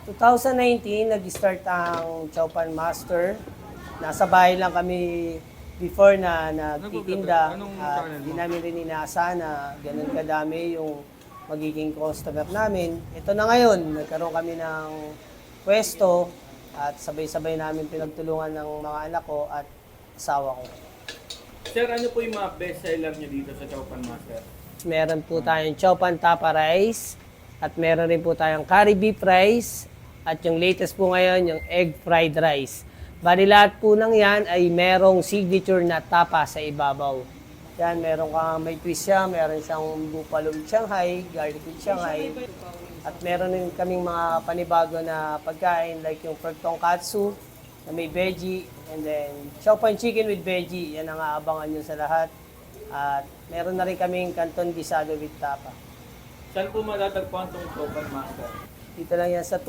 2019, nag-start ang Chowpan Master. Nasa bahay lang kami before na nagtitinda. Anong At channel hindi mo? namin rin inaasahan na ganun kadami yung magiging customer namin. Ito na ngayon, nagkaroon kami ng pwesto at sabay-sabay namin pinagtulungan ng mga anak ko at asawa ko. Sir, ano po yung mga best seller niyo dito sa Chowpan Master? Meron po tayong Chowpan Tapa Rice at meron rin po tayong curry beef rice at yung latest po ngayon yung egg fried rice. Bali lahat po ng yan ay merong signature na tapa sa ibabaw. Yan, meron kang may twist siya, meron siyang buffalo with Shanghai, garlic with Shanghai. At meron din kaming mga panibago na pagkain like yung pork tonkatsu na may veggie and then Chowpan chicken with veggie. Yan ang aabangan nyo sa lahat. At meron na rin kaming canton gisado with tapa. Saan po matatagpuan tong Chowpan Master? Dito lang yan sa